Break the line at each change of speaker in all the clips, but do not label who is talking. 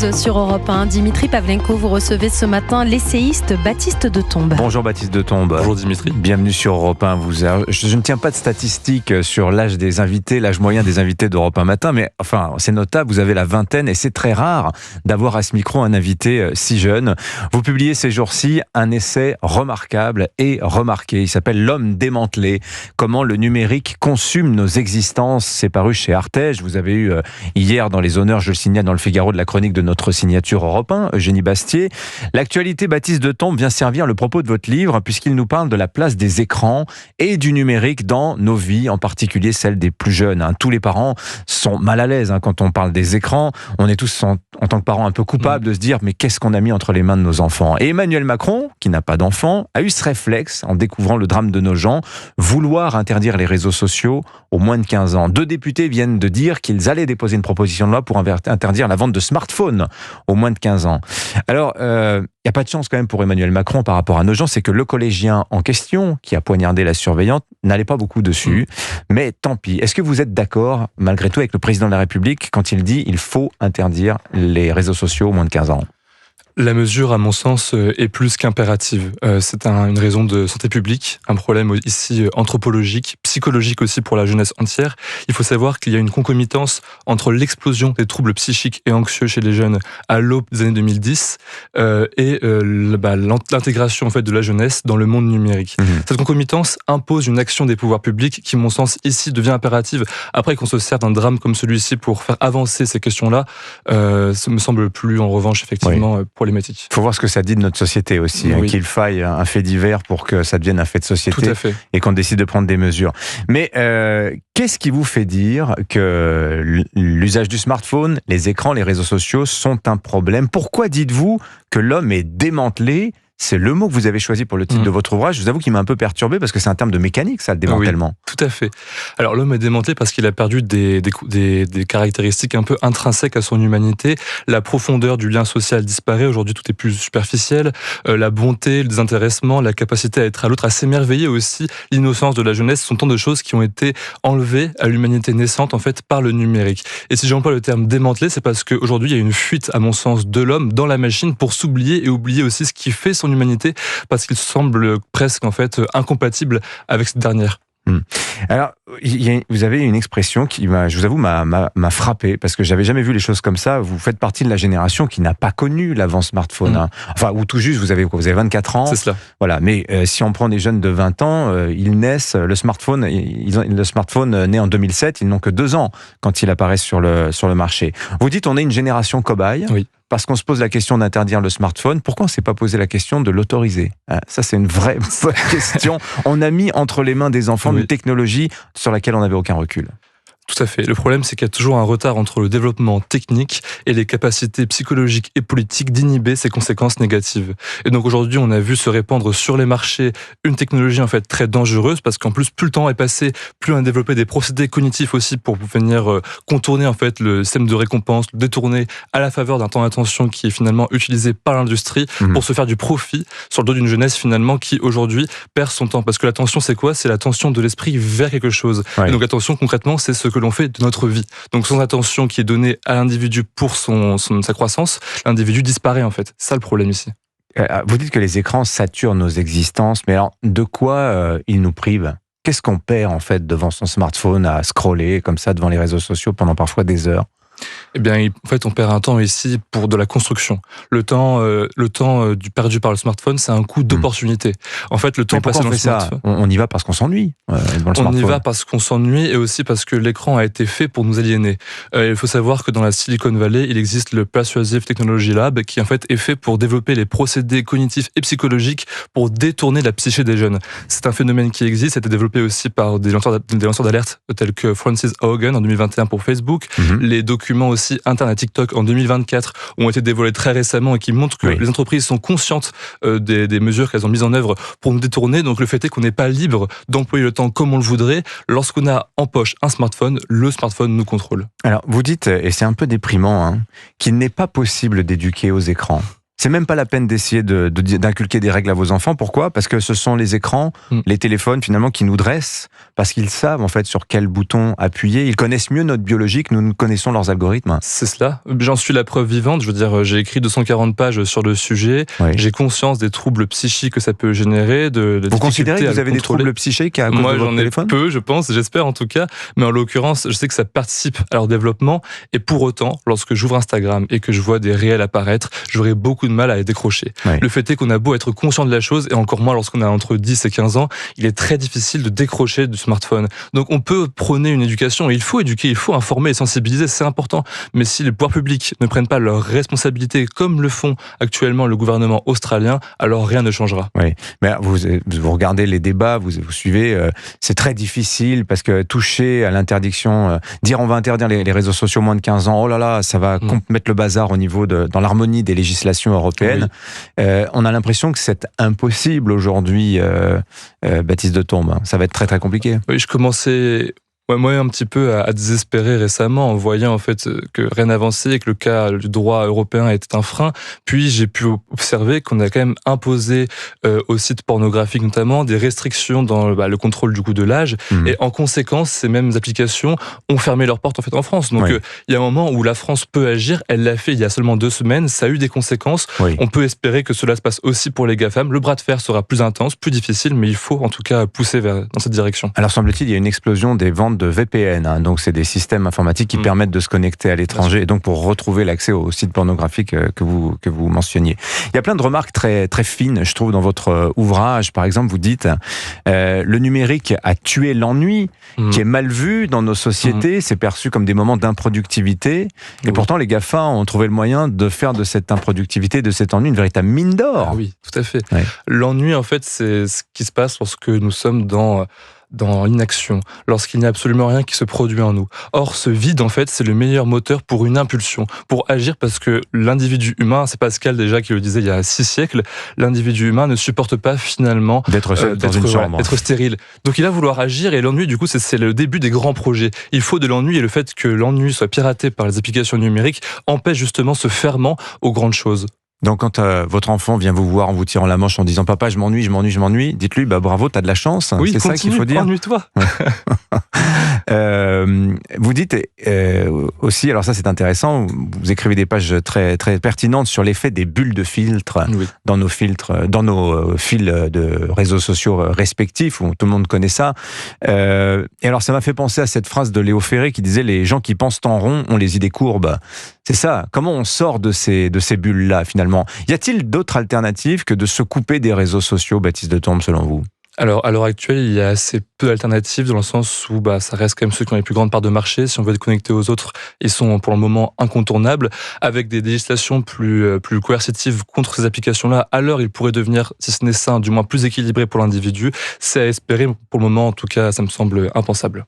11 sur Europe 1. Dimitri Pavlenko, vous recevez ce matin l'essayiste Baptiste de Tombe.
Bonjour Baptiste de Tombe.
Bonjour Dimitri.
Bienvenue sur Europe 1. Je ne tiens pas de statistiques sur l'âge des invités, l'âge moyen des invités d'Europe 1 matin, mais enfin, c'est notable, vous avez la vingtaine et c'est très rare d'avoir à ce micro un invité si jeune. Vous publiez ces jours-ci un essai remarquable et remarqué. Il s'appelle L'homme démantelé. Comment le numérique consume nos existences. C'est paru chez Artege. Vous avez eu hier dans les honneurs, je le signale dans le Figaro, de la chronique de notre signature Europe 1, Eugénie Bastier. L'actualité, Baptiste de Tombe, vient servir le propos de votre livre puisqu'il nous parle de la place des écrans et du numérique dans nos vies, en particulier celle des plus jeunes. Tous les parents sont mal à l'aise quand on parle des écrans. On est tous, en tant que parents, un peu coupables de se dire mais qu'est-ce qu'on a mis entre les mains de nos enfants? Et Emmanuel Macron, qui n'a pas d'enfant, a eu ce réflexe, en découvrant le drame de nos gens, vouloir interdire les réseaux sociaux aux moins de 15 ans. 2 députés viennent de dire qu'ils allaient déposer une proposition de loi pour interdire la vente de smartphones aux moins de 15 ans. Alors, il n'y a pas de chance quand même pour Emmanuel Macron par rapport à nos gens, c'est que le collégien en question, qui a poignardé la surveillante, n'allait pas beaucoup dessus. Mais tant pis. Est-ce que vous êtes d'accord, malgré tout, avec le président de la République quand il dit qu'il faut interdire les réseaux sociaux aux moins de 15 ans ?
La mesure, à mon sens, est plus qu'impérative. C'est une raison de santé publique, un problème ici anthropologique, psychologique aussi pour la jeunesse entière. Il faut savoir qu'il y a une concomitance entre l'explosion des troubles psychiques et anxieux chez les jeunes à l'aube des années 2010 et l'intégration en fait de la jeunesse dans le monde numérique. Cette concomitance impose une action des pouvoirs publics qui, à mon sens, ici devient impérative. Après qu'on se sert d'un drame comme celui-ci pour faire avancer ces questions-là, ça me semble plus, en revanche, effectivement, problématique.
Il faut voir ce que ça dit de notre société aussi, qu'il faille un fait divers pour que ça devienne un fait de société.
Tout à fait.
Et qu'on décide de prendre des mesures. Mais qu'est-ce qui vous fait dire que l'usage du smartphone, les écrans, les réseaux sociaux sont un problème? Pourquoi dites-vous que l'homme est démantelé? C'est le mot que vous avez choisi pour le titre de votre ouvrage. Je vous avoue qu'il m'a un peu perturbé parce que c'est un terme de mécanique, ça, le démantèlement.
Oui, tout à fait. Alors, l'homme est démantelé parce qu'il a perdu des caractéristiques un peu intrinsèques à son humanité. La profondeur du lien social disparaît. Aujourd'hui, tout est plus superficiel. La bonté, le désintéressement, la capacité à être à l'autre, à s'émerveiller aussi, l'innocence de la jeunesse sont tant de choses qui ont été enlevées à l'humanité naissante, en fait, par le numérique. Et si j'emploie le terme démantelé, c'est parce qu'aujourd'hui, il y a une fuite, à mon sens, de l'homme dans la machine pour s'oublier et oublier aussi ce qui fait son humanité, parce qu'il semble presque en fait incompatible avec cette dernière.
Alors, vous avez une expression qui, je vous avoue, m'a frappé, parce que j'avais jamais vu les choses comme ça. Vous faites partie de la génération qui n'a pas connu l'avant smartphone. Enfin, ou tout juste, vous avez 24 ans.
C'est cela.
Voilà. Mais si on prend des jeunes de 20 ans, ils naissent, le smartphone naît en 2007, ils n'ont que 2 ans quand il apparaît sur le marché. Vous dites, on est une génération cobaye.
Oui.
Parce qu'on se pose la question d'interdire le smartphone, pourquoi on ne s'est pas posé la question de l'autoriser? Ça, c'est une vraie bonne question. On a mis entre les mains des enfants une technologie sur laquelle on n'avait aucun recul.
Tout à fait. Le problème, c'est qu'il y a toujours un retard entre le développement technique et les capacités psychologiques et politiques d'inhiber ces conséquences négatives. Et donc aujourd'hui, on a vu se répandre sur les marchés une technologie en fait très dangereuse, parce qu'en plus le temps est passé, plus on a développé des procédés cognitifs aussi pour venir contourner en fait le système de récompense, le détourner à la faveur d'un temps d'attention qui est finalement utilisé par l'industrie pour se faire du profit sur le dos d'une jeunesse finalement qui aujourd'hui perd son temps. Parce que l'attention, c'est quoi? C'est l'attention de l'esprit vers quelque chose. Et donc l'attention, concrètement, c'est ce que l'on fait de notre vie. Donc sans attention qui est donnée à l'individu pour sa croissance, l'individu disparaît en fait. C'est ça le problème ici.
Vous dites que les écrans saturent nos existences, mais alors de quoi ils nous privent? Qu'est-ce qu'on perd en fait devant son smartphone à scroller comme ça devant les réseaux sociaux pendant parfois des heures?
Eh bien, en fait, on perd un temps ici pour de la construction. Le temps perdu par le smartphone, c'est un coût d'opportunité. En fait, le temps passé dans le smartphone.
On y va parce qu'on s'ennuie.
On y va parce qu'on s'ennuie et aussi parce que l'écran a été fait pour nous aliéner. Il faut savoir que dans la Silicon Valley, il existe le Persuasive Technology Lab qui en fait est fait pour développer les procédés cognitifs et psychologiques pour détourner la psyché des jeunes. C'est un phénomène qui existe, ça a été développé aussi par des lanceurs d'alerte tels que Francis Haugen en 2021 pour Facebook. Les documents aussi internes à TikTok en 2024 ont été dévoilés très récemment et qui montrent que les entreprises sont conscientes des mesures qu'elles ont mises en œuvre pour nous détourner. Donc le fait est qu'on n'est pas libre d'employer le temps comme on le voudrait. Lorsqu'on a en poche un smartphone, le smartphone nous contrôle.
Alors vous dites, et c'est un peu déprimant, qu'il n'est pas possible d'éduquer aux écrans. C'est même pas la peine d'essayer d'inculquer des règles à vos enfants. Pourquoi ? Parce que ce sont les écrans, les téléphones finalement qui nous dressent, parce qu'ils savent en fait sur quel bouton appuyer. Ils connaissent mieux notre biologie que nous connaissons leurs algorithmes.
C'est cela. J'en suis la preuve vivante. Je veux dire, j'ai écrit 240 pages sur le sujet. Oui. J'ai conscience des troubles psychiques que ça peut générer.
Vous considérez que vous avez des troubles psychiques à cause de votre téléphone ?
Moi, j'en ai peu, je pense, j'espère en tout cas. Mais en l'occurrence, je sais que ça participe à leur développement. Et pour autant, lorsque j'ouvre Instagram et que je vois des réels apparaître, j'aurai beaucoup de mal à les décrocher. Oui. Le fait est qu'on a beau être conscient de la chose, et encore moins lorsqu'on a entre 10 et 15 ans, il est très difficile de décrocher du smartphone. Donc on peut prôner une éducation, et il faut éduquer, il faut informer et sensibiliser, c'est important. Mais si les pouvoirs publics ne prennent pas leurs responsabilités comme le font actuellement le gouvernement australien, alors rien ne changera.
Oui, mais vous regardez les débats, vous suivez, c'est très difficile parce que toucher à l'interdiction, dire on va interdire les réseaux sociaux moins de 15 ans, oh là là, ça va mettre le bazar au niveau dans l'harmonie des législations européennes. Oui. On a l'impression que c'est impossible aujourd'hui, Baptiste de Tombe. Ça va être très très compliqué.
Oui, je commençais moi un petit peu à désespérer récemment en voyant en fait que rien n'avançait et que le cas du droit européen était un frein. Puis j'ai pu observer qu'on a quand même imposé aux sites pornographiques notamment des restrictions dans le contrôle du coup de l'âge. Et en conséquence, ces mêmes applications ont fermé leurs portes en fait en France. Donc il y a un moment où la France peut agir. Elle l'a fait il y a seulement 2 semaines. Ça a eu des conséquences. On peut espérer que cela se passe aussi pour les GAFAM. Le bras de fer sera plus intense, plus difficile, mais il faut en tout cas pousser dans cette direction.
Alors semble-t-il, il y a une explosion des ventes de VPN, donc c'est des systèmes informatiques qui permettent de se connecter à l'étranger et donc pour retrouver l'accès aux sites pornographiques que vous mentionniez. Il y a plein de remarques très, très fines, je trouve, dans votre ouvrage. Par exemple, vous dites le numérique a tué l'ennui, qui est mal vu dans nos sociétés, c'est perçu comme des moments d'improductivité, et pourtant les GAFA ont trouvé le moyen de faire de cette improductivité, de cet ennui, une véritable mine d'or.
Ah oui, tout à fait. L'ennui, en fait, c'est ce qui se passe lorsque nous sommes dans l'inaction, lorsqu'il n'y a absolument rien qui se produit en nous. Or, ce vide, en fait, c'est le meilleur moteur pour une impulsion, pour agir, parce que l'individu humain, c'est Pascal déjà qui le disait il y a 6 siècles, l'individu humain ne supporte pas finalement
d'être seul dans une chambre,
d'être stérile. Donc il va vouloir agir, et l'ennui, du coup, c'est le début des grands projets. Il faut de l'ennui, et le fait que l'ennui soit piraté par les applications numériques empêche justement ce ferment aux grandes choses.
Donc quand votre enfant vient vous voir en vous tirant la manche en disant « Papa, je m'ennuie », dites-lui « bravo, t'as de la chance ».
Oui,
c'est ça qu'il faut dire.
Ennuie-toi.
Vous dites aussi, alors ça c'est intéressant, vous écrivez des pages très, très pertinentes sur l'effet des bulles de filtre dans nos fils de réseaux sociaux respectifs, où tout le monde connaît ça. Et alors ça m'a fait penser à cette phrase de Léo Ferré qui disait « Les gens qui pensent en rond ont les idées courbes ». C'est ça, comment on sort de ces bulles-là finalement ? Y a-t-il d'autres alternatives que de se couper des réseaux sociaux, Baptiste de Tombe, selon vous ?
Alors, à l'heure actuelle, il y a assez peu d'alternatives dans le sens où ça reste quand même ceux qui ont les plus grandes parts de marché. Si on veut être connecté aux autres, ils sont pour le moment incontournables. Avec des législations plus coercitives contre ces applications-là, alors ils pourraient devenir, si ce n'est sain, du moins plus équilibrés pour l'individu. C'est à espérer. Pour le moment, en tout cas, ça me semble impensable.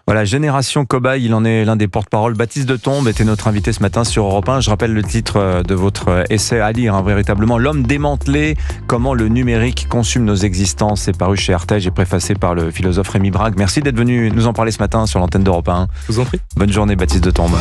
Voilà, Génération Cobaye, il en est l'un des porte-parole. Baptiste de Tombe était notre invité ce matin sur Europe 1. Je rappelle le titre de votre essai à lire, véritablement. L'homme démantelé, comment le numérique consume nos existences. C'est paru chez Artege et préfacé par le philosophe Rémi Brague. Merci d'être venu nous en parler ce matin sur l'antenne d'Europe 1.
Je vous en prie.
Bonne journée, Baptiste de Tombe.